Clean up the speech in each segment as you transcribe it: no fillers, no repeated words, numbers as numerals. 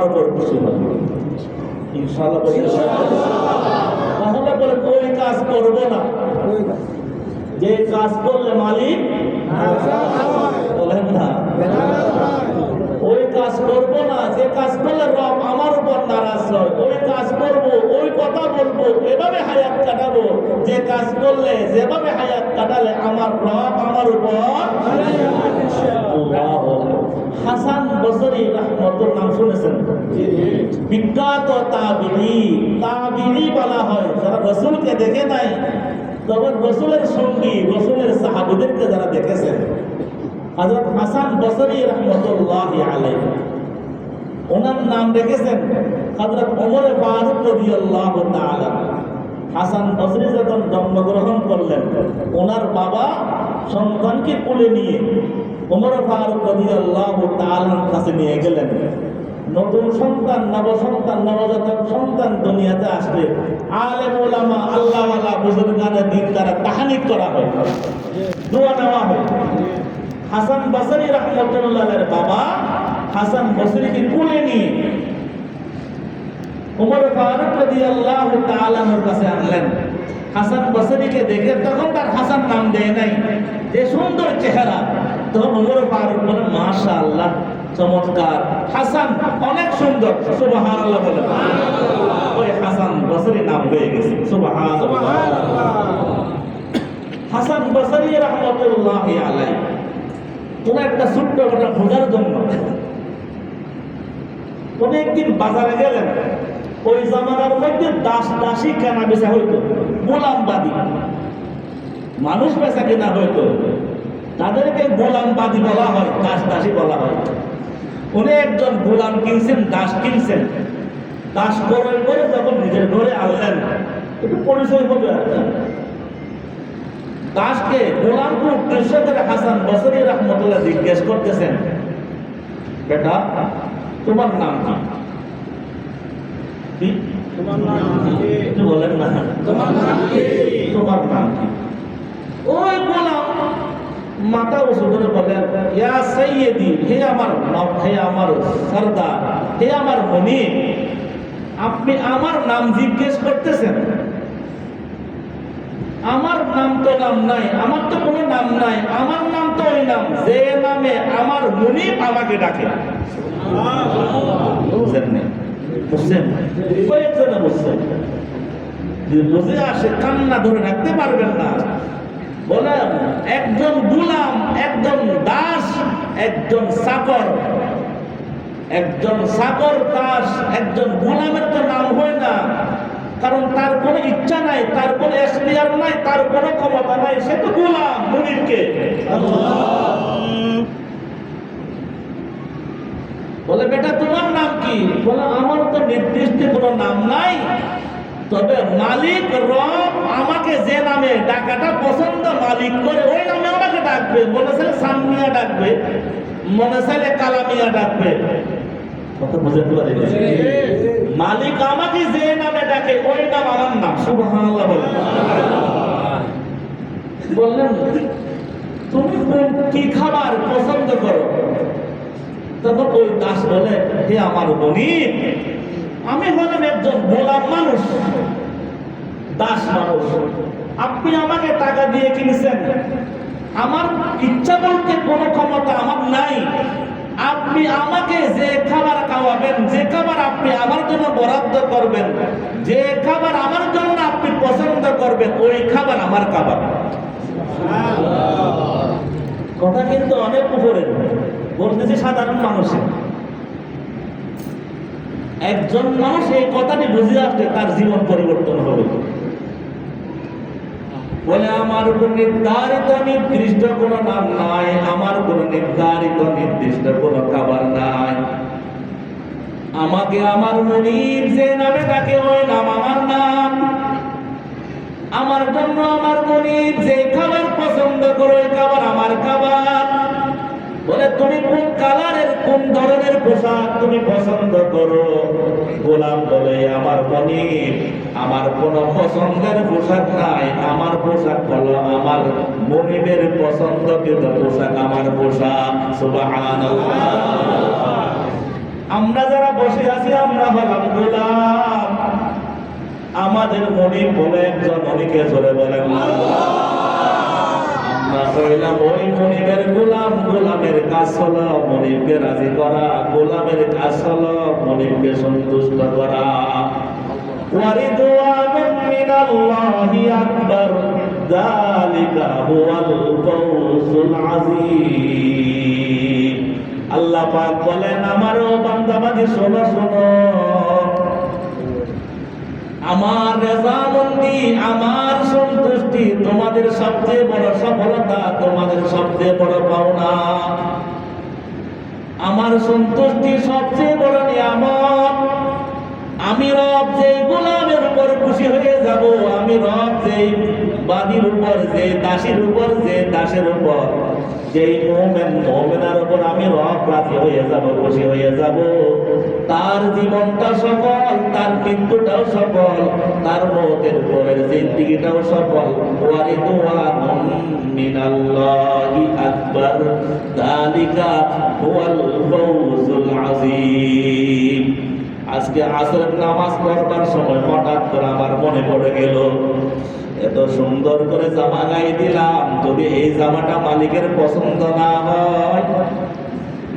উপর খুশি হবে ইনশাআল্লাহ। তাহলে বলে ওই কাজ করব না যে কাজ করলে মালিক বলেন না, ওই কাজ করব না যে কাজ করলে রব আমার উপর নারাজ হয়, ওই কাজ করব, ওই কথা বলবো, এভাবে হায়াত কাটাবো যে কাজ করলে যেভাবে হায়াত কাটালে আমার রব আমার উপর। হাসান বসরি রাহমাতুল্লাহ নাম শুনেছেন? বিখ্যাত তাবিঈ বলা হয় যারা রাসূলকে দেখে নাই, তবে রাসূলের সঙ্গী রাসূলের সাহাবীদেরকে যারা দেখেছেন। হযরত হাসান বসরি রাহমাতুল্লাহি আলাইহি, ওনার নাম রেখেছেন হযরত ওমর ফারুক রাদিয়াল্লাহু তাআলা। হাসান বসরি যখন জন্মগ্রহণ করলেন, ওনার বাবা সন্তানকে কোলে নিয়ে ওমর ফারুক রাদিয়াল্লাহু তাআলার কাছে নিয়ে গেলেন। নতুন সন্তান, নবজাতক সন্তান দুনিয়াতে আসলে আলেম ওলামা আল্লাহওয়ালা বুজুর্গানে দিন দ্বারা তাহনিক করা হয়, দোয়া নেওয়া হয়। হাসান বসরি রাহমাতুল্লাহের বাবা হাসান বসরিকে কোলে নিয়ে ওমর ফারুক রাদিয়াল্লাহু তাআলার কাছে আনলেন। হাসান বসরিকে দেখে, তখন তার হাসান নাম দেয় নাই, যে সুন্দর চেহারা। তখন ওমর ফারুক বলেন, মাশাআল্লাহ, চমৎকার, হাসান অনেক সুন্দর, সুবহানাল্লাহ বলেন। ওই হাসান বসরি নাম হয়ে গেছে, সুবহানাল্লাহ। হাসান বসরি রাহমাতুল্লাহি আলাইহি কোন একটা ছোট্ট ঘটনা খোঁজার জন্য অনেকদিন বাজারে গেলেন। ওই জামানার মধ্যে দাসী কেনা বেচা হইতো, গোলামবাদী মানুষ বেচা কেনা হইতো, তাদেরকে গোলামবাদী বলা হয়, দাসী বলা হয়। উনি একজন গোলাম কিনছেন, দাস কিনছেন। দাস ক্রয় করে যখন নিজের ঘরে আনলেন, একটু পরিচয় হবে আর কি। দাসকে গোলামকে উদ্দেশ্য করে হাসান বসরি রাহমাতুল্লাহ জিজ্ঞেস করতেছেন, বেটা তোমার নাম কি? তোমার নাম কি বলেন না, তোমার নাম কি? তোমার নাম কি? ওই গোলাম মাথা উঁচু করে বলেন, ইয়া সাইয়্যিদি, হে আমার সরদার, হে আমার মনিব, আপনি আমার নাম জিজ্ঞেস করতেছেন? আমার নাম তো নাম নাই, আমার তো কোনো নাম নাই, আমার নাম তো ওই নাম যে নামে আমার মুনিব আমাকে ডাকে। বুঝছেন না? বুঝছেন? কয়েকজনে বুঝছেন, বুঝে আসে কান্না ধরে রাখতে পারবেন না। বলেন, একজন গোলাম, একজন দাস, একজন চাকর, একজন চাকর দাস, একজন গোলামের তো নাম হয় না, কারণ তার কোনো ইচ্ছা নাই, তার কোনো এখতিয়ার নাই, তার কোনো ক্ষমতা নাই, সে তো গোলাম। মুনিবকে বলে, বেটা তোমার নাম কি? বলে, আমার তো নির্দিষ্ট কোনো নাম নাই, তবে মালিক রব আমাকে যে নামে ডাকাটা পছন্দ মালিক করে ওই নামে আমাকে ডাকবে। মনে চাইলে সামিয়া ডাকবে, মনে চাইলে কালামিয়া ডাকবে। কথা বুঝতে পারি? মালিক আমাকে যে নামে ডাকে ওই নাম আমার নাম, সুবহানাল্লাহ বলেন। বললেন, তুমি কি খাবার পছন্দ করো? তখন ওই দাস বলে, হে আমার মনিব, আমি হলাম একজন গোলাম মানুষ, দাস মানুষ। আপনি আমাকে টাকা দিয়ে কিনেছেন, আমার ইচ্ছা বলতে কোনো ক্ষমতা আমার নাই। আপনি আমাকে যে খাবার খাওয়াবেন, যে খাবার আপনি আমার জন্য বরাদ্দ করবেন, যে খাবার আমার জন্য আপনি পছন্দ করবেন, ওই খাবার আমার খাবার। কথা কিন্তু অনেক উপরে বলতেছি সাধারণ মানুষের। একজন মানুষ এই কথাটি বুঝে আসলে তার জীবন পরিবর্তন হবে। বলে, আমার কোন নির্ধারিত নির্দিষ্ট কোনো নাম নাই, আমার কোন নির্ধারিত নির্দিষ্ট কোনো খাবার নাই। আমাকে আমার মুনিব যে নামে ডাকে ওই নাম আমার নাম। আমার জন্য আমার মুনিব যে খাবার পছন্দ করে ওই খাবার আমার খাবার। বলে, তুমি কোন কালারের, কোন ধরনের পোশাক তুমি পছন্দ করো? গোলাম বলে, আমার মুনিব, আমার কোন পছন্দের পোশাক নাই, আমার পোশাক হলো আমার মুনিবের পছন্দকৃত পোশাক, আমার পোশাক। সুবহানাল্লাহ। আমরা যারা বসে আছি আমরা হলাম গোলাম। আমাদের মনিব বলে একজন, অনেকে জোরে বলেন আমরা হইলাম ওই মনিবের গোলাম। গোলামের কাজ হলো মনিবকে রাজি করা, গোলামের কাজ হলো মনিবকে সন্তুষ্ট করা। ওয়ারিদওয়ানুম মিনাল্লাহি আকবার, যালিকা হুয়াল ফাওজুল আযীম। আল্লাহ পাক বলেন, আমারও বান্দাবান্দি শোনো শোনো, আমার রেজামন্দি, আমার সন্তুষ্টি তোমাদের সবচেয়ে বড় সফলতা, তোমাদের সবচেয়ে বড় পাওনা। আমার সন্তুষ্টি সবচেয়ে বড় নিয়ামত। আমি রব যেই গোলামের উপর খুশি হয়ে যাব, আমি রব যেই বাদীর উপর, যে দাসীর উপর, যে দাসের উপর, যেই মুমিনার উপর আমি রব রাজি হয়ে যাব, খুশি হয়ে যাব, তার জীবনটা সফল, তার মৃত্যুটাও সফল, তার মওতের পরের জিন্দেগিটাও সফল। ওয়ারিদওয়ানুম মিনাল্লাহি আকবার, যালিকা হুয়াল ফাওজুল আযীম। আজকে আসরের নামাজ পড়বার সময় হঠাৎ করে আমার মনে পড়ে গেল, এত সুন্দর করে জামা গায়ে দিলাম, যদি এই জামাটা মালিকের পছন্দ না হয়,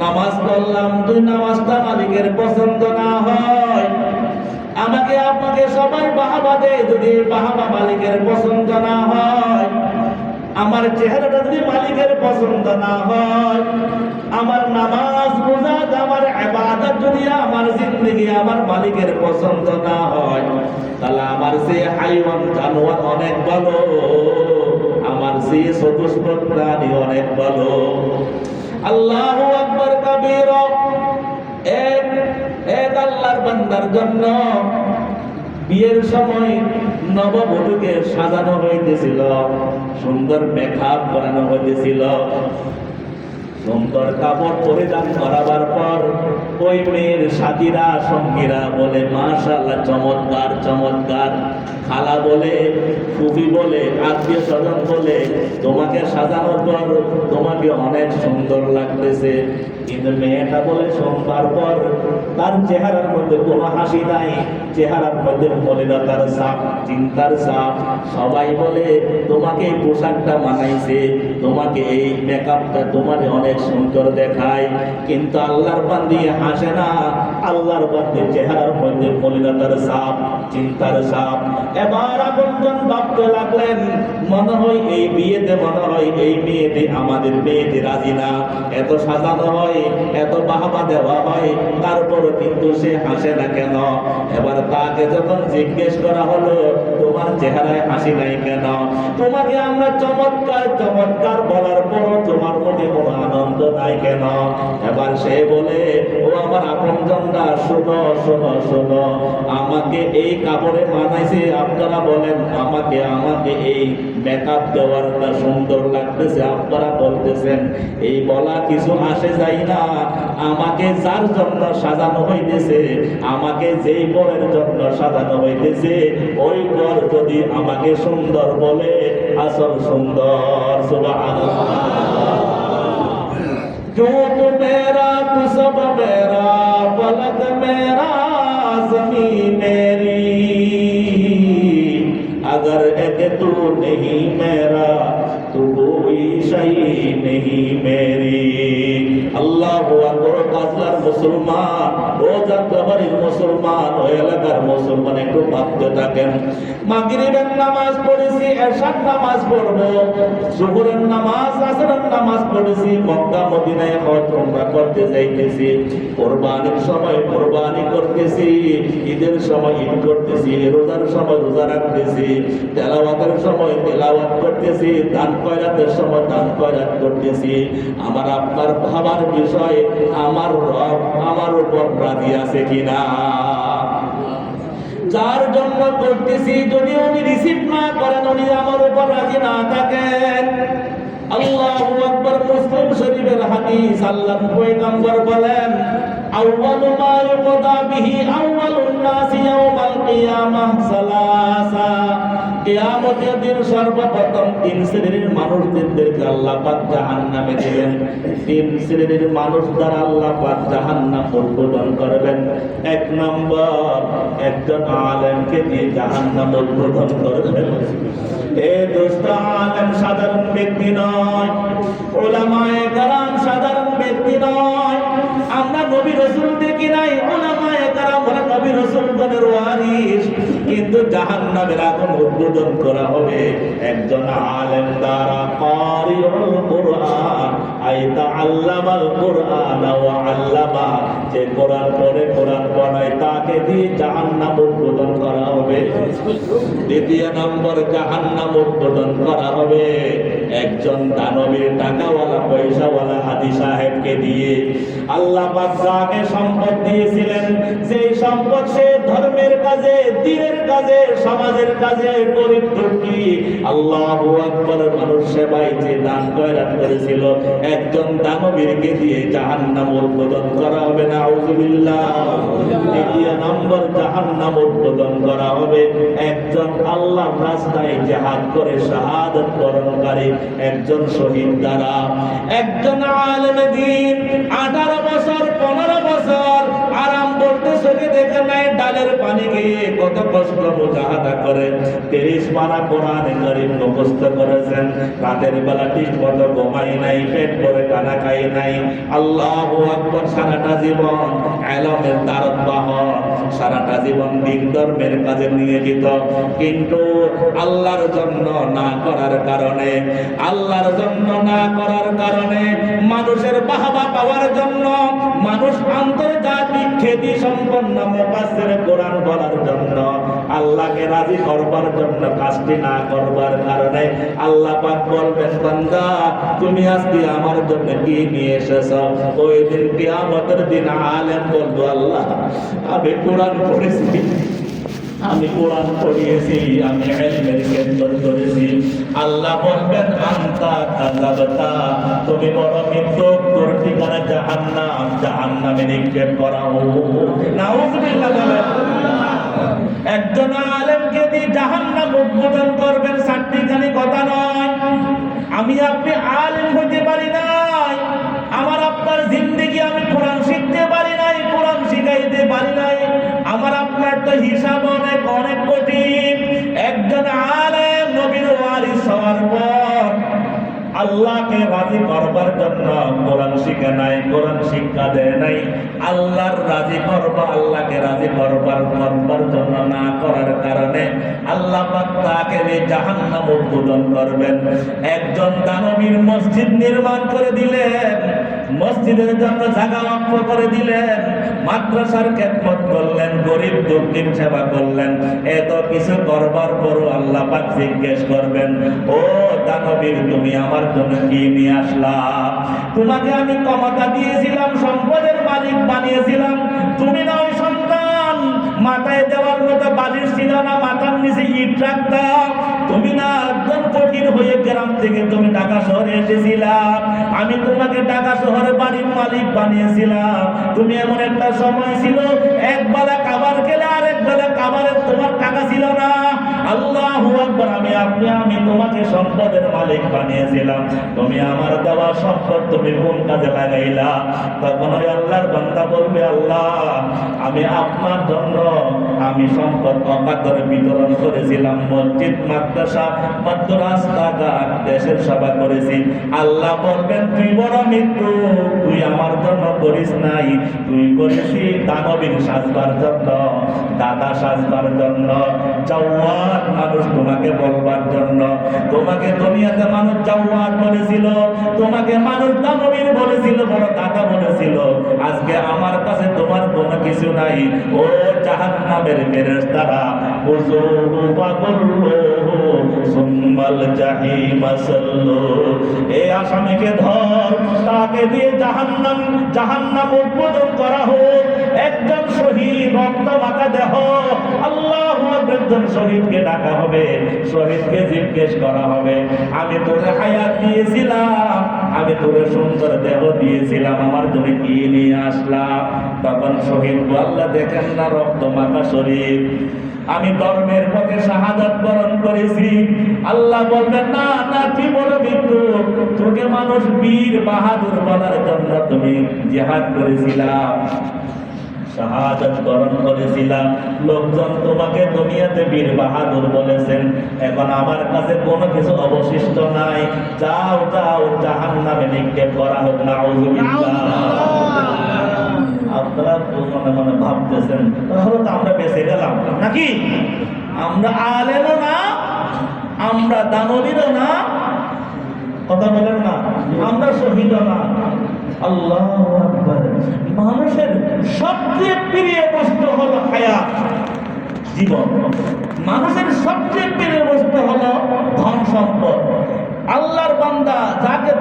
নামাজ পড়লাম, তুই নামাজটা মালিকের পছন্দ না হয়, আমাকে আপনাকে সবাই বাহাবা দেয়, যদি বাহাবা মালিকের পছন্দ না হয়, আমার চেহারাটা যদি মালিকের পছন্দ না হয়, আমার নামাজ মুজাদ, আমার ইবাদত যদি, আমার জিন্দেগি আমার মালিকের পছন্দ না হয়, তাহলে আমার সে হাইওয়ান জানোয়ার অনেক ভালো, আমার সে চতুষ্পদ প্রাণী অনেক ভালো। আল্লাহু আকবার কাবীরা। এক আল্লাহর বান্দার জন্য বিয়ের সময় নববধূকে সাজানো হইতেছিল, সুন্দর মেকআপ করানো হইতেছিল, সুন্দর কাপড় পরিধান করাবার পর ওই মেয়ের সাথীরা, সঙ্গীরা বলে, মাশাআল্লাহ, চমৎকার চমৎকার। খালা বলে, ফুফি বলে, আত্মীয় স্বজন বলে, তোমাকে সাজানোর পর তোমাকে অনেক সুন্দর লাগতেছে। কিন্তু মেয়েটা বলে, শুনবার পর তার চেহারার মধ্যে কোনো হাসি নাই, চেহারার মধ্যে মলিনতার ছাপ, চিন্তার ছাপ। সবাই বলে, তোমাকে এই পোশাকটা মানাইছে, তোমাকে এই মেকআপটা তোমার অনেক সুন্দর দেখায়, কিন্তু আল্লাহর বান্দি হাসে না, আল্লাহর বান্দির চেহারার মধ্যে মলিনতার ছাপ, চিন্তার ছাপ। এবার আপনজন ভাবতে লাগলেন, মনে হয় এই বিয়েতে, মনে হয় এই মেয়েতে, আমাদের মেয়েতে রাজি না, এত সাজানো হয়, এত বাহবা দেওয়া হয়, তারপরও কিন্তু সে হাসে না কেন? এবার তাকে যখন জিজ্ঞেস করা হলো, তোমার চেহারায় হাসি নাই কেন? তোমাকে আমরা চমৎকার চমৎকার বলার পরও তোমার মনে কোনো আনন্দ নাই কেন? এবার সে বলে, ও আমার আপনজনরা, শোনো শোনো শোনো, আমাকে এই কাপড়ে মানাইছে, আপনারা বলেন আমাকে এই মেকআপ দেওয়ারটা সুন্দর লাগতেছে, আপনারা বলতেছেন, এই বলা কিছু আসে যায় না। আমাকে যার জন্য সাজানো হইতেছে, আমাকে যেই বরের জন্য সাজানো হইতেছে, ওই বর যদি আমাকে সুন্দর বলে, আসল সুন্দর। সুবহানাল্লাহ। जो तू मेरा तू सब मेरा, फलक मेरा ज़मीन मेरी, अगर एक तू नहीं मेरा तो कोई शै नहीं मेरी। আল্লাহু আকবার। কাজলার মুসলমান, ও যাত্রাবাড়ির মুসলমান, ও এলাকার মুসলমান, একটু ভাবতে থাকেন। মাগরিবের নামাজ পড়েছি, এশার নামাজ পড়বো, জোহরের নামাজ, আসরের নামাজ পড়েছি, মক্কা মদিনায় হজ উমরা করতে যাইতেছি, কুরবানির সময় কুরবানি করতেছি, ঈদের সময় ঈদ করতেছি, রোজার সময় রোজা রাখতেছি, তেলাওয়াতের সময় তেলাওয়াত করতেছি, দান খয়রাতের সময় দান খয়রাত করতেছি। আমার আপনার ভাবার বিষয়, আমার রব আমার উপর রাজি আছে কিনা? যার জন্য করতেছি, যদি উনি রিসিভ না করেন, উনি আমার উপর রাজি না থাকেন, আল্লাহু আকবার। মুসলিম শরীফের হাদিস, আল্লাহর পয়গম্বর বলেন, আউয়ালু মা ইউকদা বিহি আউয়ালুন নাস ইয়াউমাল কিয়ামাহ সালাসা। কিয়ামতের দিন সর্বপ্রথম তিন শ্রেণীর মানুষদেরকে আল্লাহ পাক জাহান্নামে দিবেন। তিন শ্রেণীর মানুষ দ্বারা আল্লাহ পাক জাহান্নাম উদ্বোধন করবেন। এক নম্বর, একজন আলেমকে দিয়ে জাহান্নাম উদ্বোধন করবেন। এ দোস্ত, আলেম সাধারণ ব্যক্তি নয়, উলামায়ে কেরাম সাধারণ ব্যক্তি নয়। আমরা নবী রাসূল দেখি নাই, উলামায়ে কেরাম ওরা নবী রাসূলগণের ওয়ারিস, কিন্তু জাহান্নামের আগুন উদ্বোধন করা হবে একজন আলেম দ্বারা। কারিউল কুরআন আইতা আল্লামাল কুরআন ওয়া আল্লামা, যে কোরআন পড়ে কোরআন পড়ায় তাকে দিয়ে জাহান্নাম উদ্বোধন করা হবে। দ্বিতীয় নম্বর, জাহান্নাম উদ্বোধন করা হবে একজন দানবীর টাকাওয়ালা পয়সাওয়ালা হাজী সাহেবকে দিয়ে। আল্লাহ পাক যাকে সম্পদ দিয়েছিলেন, সেই সম্পদ সে ধর্মের কাজে, দ্বীনের কাজে, সমাজের কাজে, গরিব দুঃখী, আল্লাহু আকবার, মানুষ সেবায় যে দান খয়রাত করেছিল, একজন দানবীরকে দিয়ে জাহান্নাম উদ্বোধন করা হবে। নাউযুবিল্লাহ। তৃতীয় নম্বর, জাহান্নাম উদ্বোধন করা হবে একজন আল্লাহর রাস্তায় জিহাদ করে শাহাদাত বরণকারী একজন শহীদ দ্বারা। একজন আলেম দ্বীন 18 বছর 15 বছর আরাম করতে চোখে দেখে নাই, ডালের পানি খেয়ে কত কষ্ট মুজাহাদা করে 30 পারা কোরআন কারীম মুখস্থ করেছেন। রাতের বেলা ঠিক মতো ঘুমাই নাই, পেট ভরে খানা খাই নাই। আল্লাহু আকবার। সারাটা জীবন ইলমের দারতবাহ, সারাটা জীবন দিন ধর্মের কাজে নিয়োজিত, কিন্তু আল্লাহর জন্য না করার কারণে, আল্লাহর জন্য না করার কারণে, মানুষের বাহবা পাওয়ার জন্য, মানুষ আন্তর্জাতিক খ্যাতি সম্পন্ন মুফাসসির কোরআন বলার জন্য, আল্লাহকে রাজি করবার জন্য কাজটি না করবার কারণে আল্লাহ পাক বলবেন, বান্দা তুমি আজকে আমার জন্য কি নিয়ে এসেছো? ওই দিন কিয়ামতের দিন আলেম বলবো, আল্লাহ আমি কোরআন পড়েছি, আমি কোরআন পড়িয়েছি, আমি ইলমের খেদমত করেছি। আল্লাহ বলবেন, আনতা কাযাবতা, তুমি বড় মিথ্যুক, তোর ঠিকানা জাহান্নাম, জাহান্নামে নিক্ষেপ করা হোক। নাউযুবিল্লাহ বলেন। একজন আলেমকে দিয়ে জাহান্নাম উদ্বোধন করবেন, চারটিখানি কথা নয়। আমি আপনি আলেম হতে পারি নাই, আমার আপনার জিন্দেগি আমি কোরআন শিখতে পারি নাই, কোরআন শিখাইতে পারি নাই, আমার আপনার তো হিসাব অনেক অনেক কঠিন। একজন আলেম নবীর ওয়ারিস হওয়ার পর আল্লাহকে রাজি করবার জন্য কোরআন শিখে নাই, কোরআন শিক্ষা দেয় নাই। আল্লাহর রাজি করবা, আল্লাহকে রাজি করবার জন্য না করার কারণে আল্লাহ পাক তাকে জাহান্নাম উদ্বোধন করবেন। একজন দানবীর মসজিদ নির্মাণ করে দিলেন, মসজিদের জন্য জায়গা ওয়াকফ করে দিলেন, মাদ্রাসার খেদমত করলেন, গরিব দুঃখীর সেবা করলেন। এত কিছু করবার পরও আল্লাহ পাক জিজ্ঞেস করবেন, ও দানবীর, তুমি আমার জন্য কি নিয়ে আসলা? তোমাকে আমি ক্ষমতা দিয়েছিলাম, সম্পদের মালিক বানিয়েছিলাম, তুমি না ওই সন্তান মাথায় দেওয়ার মতো বালিশ ছিল না, মাথার নিচে ইট রাখতাম, তুমি না একদম ফকির হয়ে গ্রাম থেকে তুমি ঢাকা শহরে এসেছিলাম, আমি তোমাকে ঢাকা শহরে বাড়ির মালিক বানিয়েছিলাম। তুমি এমন একটা সময় ছিল এক বেলা খাবার খেলে আরেক বেলা খাবারের তোমার টাকা ছিল না। আল্লাহু আকবার। আমি তোমাকে সম্পদের মালিক বানিয়েছিলাম, তুমি আমার দেওয়া সম্পদ তুমি কোন কাজে লাগাইলা? তখন ওই আল্লাহর বান্দা বলবে, আল্লাহ আমি আপনার জন্য আমি সম্পদ অকাতরে বিতরণ করেছিলাম, মসজিদ মাদ্রাসা রাস্তাঘাট দেশের সেবা করেছি। আল্লাহ বলবেন, তুই বড় মৃত্যু, তুই আমার জন্য করিস নাই, তুই করেছি দানবীর সাজবার জন্য, দাদা সাজবার জন্য, জাওয়াত মানুষ তোমাকে বলবার জন্য। তোমাকে দুনিয়াতে মানুষ জাওয়াত বলেছিল, তোমাকে মানুষ দানবীর বলেছিল, বড় দাদা বলেছিল। আজকে আমার কাছে তোমার কোনো কিছু নাই। ও জাহান্নামের ফেরেশতারা, উযুহু ফাগুল্লুহু সুম্মাল জাহিমা সাল্লু, এই আসামিকে ধর, তাকে দিয়ে জাহান্নাম উদ্বোধন করা হোক। একজন শহীদ রক্ত মাখা দেহ, আল্লাহু একজন শহীদকে ডাকা হবে, শহীদকে জিজ্ঞেস করা হবে, আমি তোরে হায়াত দিয়েছিলাম, আমি তোরে সুন্দর দেহ দিয়েছিলাম, আমার তুমি কি নিয়ে আসলাম? তখন শহীদ আল্লাহ দেখেন না রক্ত মাখা শরীর, আমি ধর্মের পথে শাহাদাত বরণ করেছি। আল্লাহ বলবেন না না, তুই বড় বিদ্যু, তোকে মানুষ বীর বাহাদুর বলার জন্য তুমি জিহাদ করেছিলাম, শাহাদাত বরণ করেছিলাম, লোকজন তোমাকে দুনিয়াতে বীর বাহাদুর বলেছেন, এখন আমার কাছে কোনো কিছু অবশিষ্ট নাই, যাও যাও জাহান্নামে নিক্ষেপ করা হোক। নাউযুবিল্লাহ। আপনারা মনে মনে ভাবতেছেন তাহলে তো আমরা বেঁচে গেলাম নাকি? আমরা আলেমও না, আমরা দানবীরও না, কথা বলেন না, আমরা শহীদও না। আল্লাহু আকবার। মানুষের সবচেয়ে প্রিয় বস্তু হলো হায়াত, জীবন। মানুষের সবচেয়ে প্রিয় বস্তু হলো ধন সম্পদ। আল্লাহর বান্দা যাকে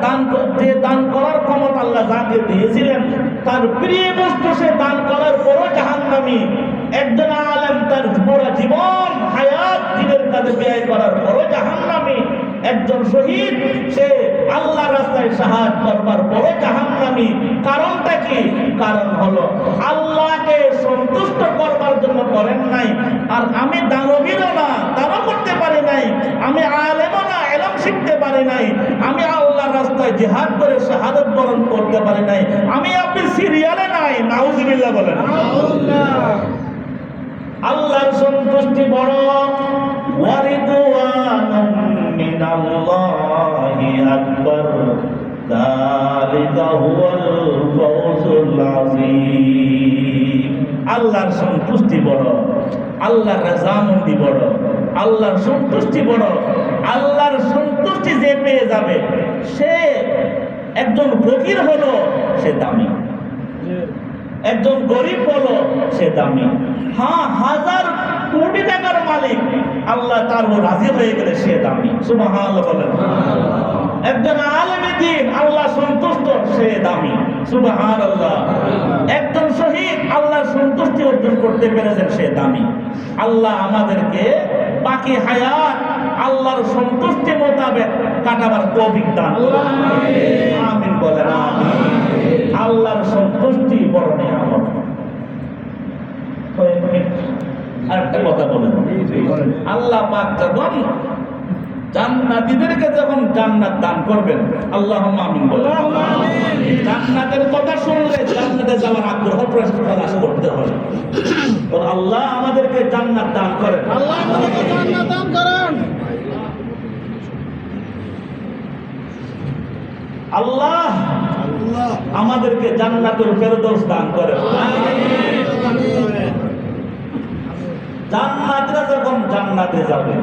যে দান করার ক্ষমতা আল্লাহ যাকে দিয়েছিলেন, তার প্রিয় বস্তু সে দান করার পরও জাহান্নামী। একজন আলেম তার পুরো জীবন হায়াত দিনের কাজে ব্যয় করার পরও জাহান্নামী। একজন শহীদ সে আল্লাহর রাস্তায় শাহাদাত করবার পরও জাহান্নামী। কারণটা কি? কারণ হলো আল্লাহকে সন্তুষ্ট করবার জন্য করেন নাই। আর আমি দানবীরও না, দানও করতে পারি নাই, আমি আলেমও না, ইলম শিখতে পারি নাই, আমি আল্লাহর রাস্তায় জিহাদ করে শাহাদাত বরণ করতে পারি নাই, আমি আপনি সিরিয়ালে নাই। নাউযুবিল্লাহ বলেন। আল্লাহর সন্তুষ্টি বড়, ওয়ারিদওয়ানুম মিনাল্লাহি আকবার, যালিকা হুয়াল ফাওজুল আযীম। আল্লাহর সন্তুষ্টি বড়, আল্লাহর রাজামন্দি বড়, আল্লাহর সন্তুষ্টি বড়। আল্লাহর সন্তুষ্টি যে পেয়ে যাবে সে একজন ফকির হলো সে দামি, একজন গরিব হলো সে দামি। হ্যাঁ, 1000 কোটি টাকার মালিক আল্লাহ তার রাজি হয়ে গেলে সে দামি। সুবহানাল্লাহ বলেন। একজন আলেমে দ্বীন আল্লাহ সন্তুষ্ট সে দামি। সুবহানাল্লাহ। একজন শহীদ আল্লাহর সন্তুষ্টি অর্জন করতে পেরেছেন সে দামি। আল্লাহ আমাদেরকে বাকি হায়াত আল্লাহর সন্তুষ্টি মোতাবেক কাটাবার তৌফিক দান করুন। আমিন বলেন। আমিন। আল্লাহর সন্তুষ্টি বড় নিয়ামত। আরেকটা কথা বলেন, আল্লাহ পাক যখন জান্নাতীদেরকে যখন জান্নাত দান করবেন, আল্লাহুম্মা আমিন বলেন। জান্নাতের কথা শুনলে জান্নাতে যাওয়ার আগ্রহ প্রকাশ করতে হবে। তো আল্লাহ আমাদেরকে জান্নাত দান করেন। আল্লাহ আমাদেরকে জান্নাত দান করেন। আল্লাহ আমাদেরকে জান্নাতুল ফেরদৌস দান করেন। জান্নাতীরা যখন জান্নাতে যাবে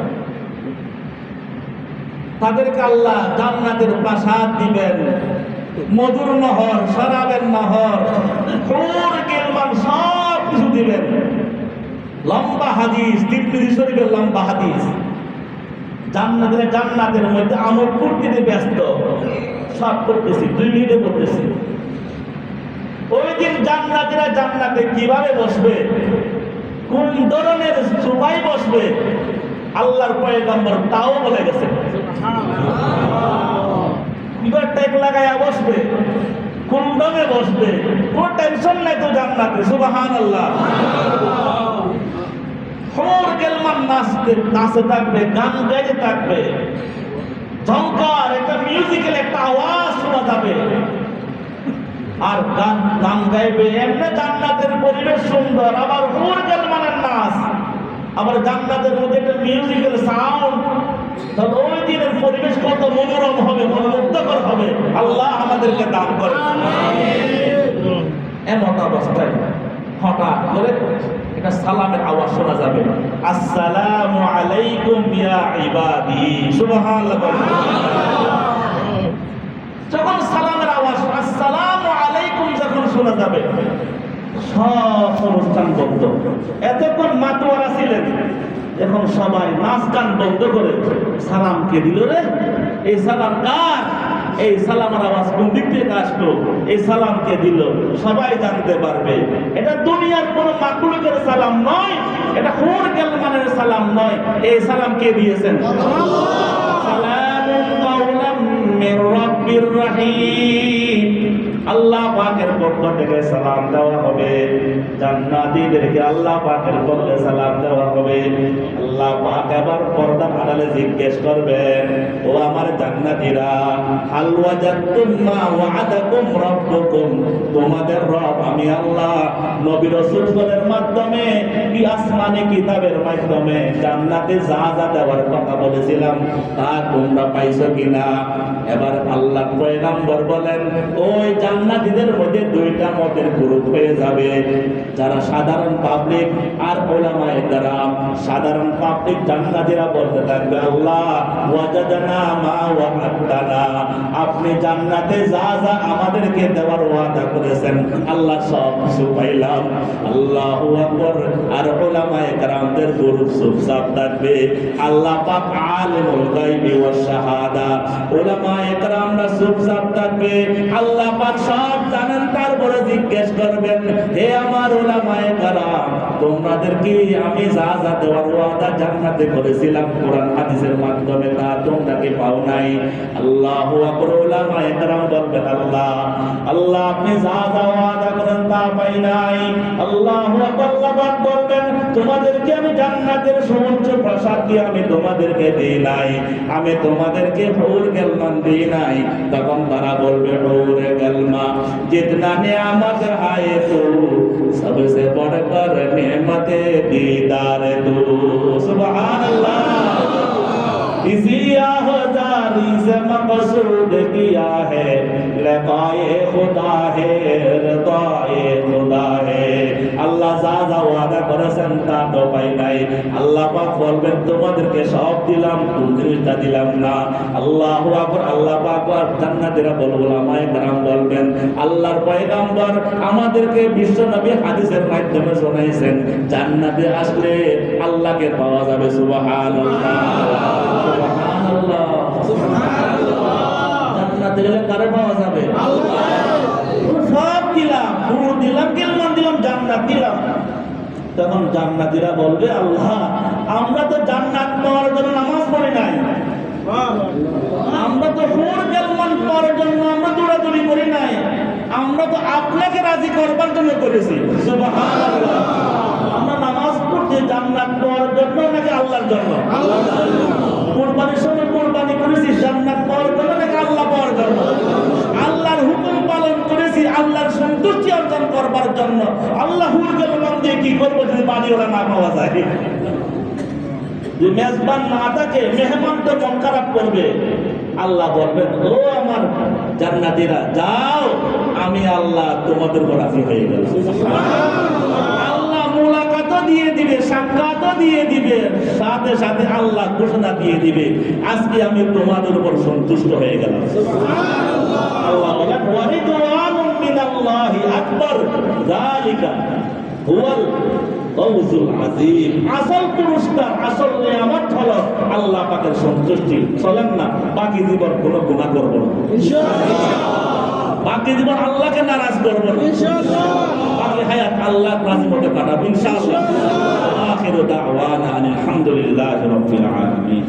তাদেরকে আল্লাহ জান্নাতের প্রাসাদ দিবেন, মধুর নহর, শরাবের নহর, হুর গিলমান সব কিছু দিবেন। লম্বা হাদিস, তিরমিজি শরীফের লম্বা হাদিস। জান্নাতের মধ্যে আমল পূর্তিতে ব্যস্ত, সব করতেছি, 2 মিনিটে করতেছি। ওই দিন জান্নাতীরা জান্নাতে কিভাবে বসবে, কোন ধরনের সোফায় বসবে, আল্লাহর পয়গম্বর তাও বলে গেছে। এবার টাইপ লাগাইয়া বসবে, কোন দামে বসবে, কোন টেনশন নাই তো জান্নাতে। সুবহানাল্লাহ। হুর গিলমান নাচতে থাকবে, গান গাইতে থাকবে, ঝংকার একটা মিউজিক্যাল একটা আওয়াজ শোনা যাবে, আর গান গাইবে। এমনি জান্নাতের পরিবেশ সুন্দর, আবার হুর গিলমানের নাচ, আবার জান্নাতের মধ্যে একটা মিউজিক্যাল সাউন্ড। তাহলে ওই দিনের পরিবেশ কত মনোরম হবে, মনোমুগ্ধকর হবে। আল্লাহ আমাদেরকে দান করেন। এমন অবস্থায় হঠাৎ করে একটা সালামের আওয়াজ শোনা যাবে, আসসালামু আলাইকুম ইয়া ইবাদি। সুবহানাল্লাহ। যখন সালামের আওয়াজ আসসালামু আলাইকুম যখন শোনা যাবে, সব অনুষ্ঠান বন্ধ। এতক্ষণ মাতোয়ারা ছিলেন, এখন সবাই নাচ গান বন্ধ করে সালাম কে দিল রে, এই সালাম কার, এই সালামের আওয়াজ কোন দিক থেকে আসলো, এই সালাম কে দিল, সবাই জানতে পারবে। এটা দুনিয়ার কোন মাকলুকের সালাম নয়, এটা হুর গেলমানের সালাম নয়, এই সালাম কে দিয়েছেন? সালামুন কাওলাম মির রাব্বির রহিম। আল্লাহ পাকের পক্ষ থেকে সালাম দেওয়া হবে, জান্নাতীদেরকে আল্লাহ পাকের পক্ষে সালাম দেওয়া হবে। আল্লাহ পাক এবার পর্দার আড়ালে জিজ্ঞেস করবেন, ও আমার জান্নাতীরা, হাল ওয়াজাদতুম মা ওয়া'আদাকুম রাব্বুকুম, তোমাদের রব আমি আল্লাহ নবী রাসূলগণের মাধ্যমে কি আসমানি কিতাবের মাধ্যমে জান্নাতে যা যা দেওয়ার কথা বলেছিলাম তা তোমরা পাইছো কিনা? এবার আল্লাহ পয়গম্বর বলেন, ওই জান্নাতীদের মধ্যে দুইটা মতের গ্রুপ হয়ে যাবে, যারা সাধারণ পাবলিক আর উলামায়ে কেরাম। সাধারণ পাবলিক জান্নাতীরা বলতে থাকবে, আল্লাহ ওয়াজাদানা মা ওয়া'আদানা, আপনি জান্নাতে যা যা আমাদেরকে দেওয়ার ওয়াদা করেছেন আল্লাহ সব কিছু পাইলাম। আল্লাহু আকবার। আর উলামায়ে কেরামদের গ্রুপ চুপচাপ থাকবে। আল্লাহ পাক আলিমুল গায়বি ওয়াশ শাহাদা, উলামায়ে কেরামরা চুপচাপ থাকবে। আল্লাহ পাক সব জানেন, তারপরে জিজ্ঞেস করবেন, হে আমার উলামায়ে কেরাম, তোমাদের কি আমি যা যা দেওয়ার ওয়াদা জান্নাতে করেছিলাম কোরআন হাদিসের মাধ্যমে তা তোমরা কি পাও নাই? আল্লাহু আকবার। উলামায়ে কেরাম বলবেন, আল্লাহ আল্লাহ আপনি যা যা ওয়াদা করেন তা পাই নাই। আল্লাহু আকবার। আল্লাহ পাক বলবেন, তোমাদেরকে আমি জান্নাতের সুউচ্চ প্রাসাদ কি আমি তোমাদেরকে দেই নাই? আমি তোমাদেরকে হুর গেলমান দেই নাই? তখন তারা বলবে, হুর গেলমা जितना नियामत है तू सबसे बढ़कर नेमत दीदार तू। सुभान अल्लाह। इसी आज़ादी से मकसूद किया है लिक़ाए खुदा है रिज़ाए खुदा है। আল্লাহ যা যা ওয়াদা করেছেন তা তো পাই নাই। আল্লাহ পাক বলবেন, তোমাদেরকে সব দিলাম, কোন জিনিসটা দিলাম না? আল্লাহু আকবার। আল্লাহ পাক জান্নাতীরা বলবে, উলামায়ে কেরাম বলবেন, আল্লাহর পয়গম্বর আমাদেরকে বিশ্ব নবী হাদিসের মাধ্যমে শোনাইছেন, জান্নাতে আসলে আল্লাহকে পাওয়া যাবে। সুবহানাল্লাহ, সুবহানাল্লাহ, সুবহানাল্লাহ। জান্নাতে গেলে কারে পাওয়া যাবে? আল্লাহ। সব দিলাম, হুর দিলাম, গেলমান দিলাম, জান্নাত দিলাম। তখন জান্নাতীরা বলবে, আল্লাহ আমরা তো জান্নাত পাওয়ার জন্য নামাজ পড়ি নাই, আমরা তো হুর গেলমান পাওয়ার জন্য আমরা দৌড়াদৌড়ি করি নাই, আমরা তো আপনাকে রাজি করবার জন্য করেছি। সুবহানাল্লাহ। আমরা নামাজ পড়ছি জান্নাত পাওয়ার জন্য নাকি আল্লাহর জন্য? আল্লাহর জন্য। কুরবানির সময় কুরবানি করেছি জান্নাত পাওয়ার জন্য নাকি আল্লাহ পাওয়ার জন্য? আল্লাহর হুকুম পালন করেছি আল্লাহর সন্তুষ্টি অর্জন করবার জন্য। আল্লাহ হুর গেলমান দিয়ে কি করবো যদি বাড়িওয়ালা না পাওয়া যায়? যদি মেজবান না থাকে, মেহমান তো মন খারাপ করবে। আল্লাহ বলবেন, ও আমার জান্নাতীরা যাও, আমি আল্লাহ তোমাদের উপর রাজি হয়ে গেলাম। আল্লাহ মুলাকাতও দিয়ে দিবে, সাক্ষাৎও দিয়ে দিবে, সাথে সাথে আল্লাহ ঘোষণা দিয়ে দিবে, আজকে আমি তোমাদের উপর সন্তুষ্ট হয়ে গেলাম। আল্লাহ বলেন, ওয়া রিদওয়ানুম মিনাল্লাহি আকবার যালিকা হুয়াল ফাওজুল আযীম। আসল পুরস্কার, আসল নিয়ামত হলো আল্লাহ পাকের সন্তুষ্টি। চলেন না বাকি জীবন কোনো গুনাহ করব না ইনশাআল্লাহ। বাকি জীবন আল্লাহকে নারাজ করব না ইনশাআল্লাহ। বাকি হায়াত আল্লাহ রাজি মতো কাটাবো ইনশাআল্লাহ। আখিরু দাওয়ানা আলহামদুলিল্লাহি রাব্বিল আলামিন।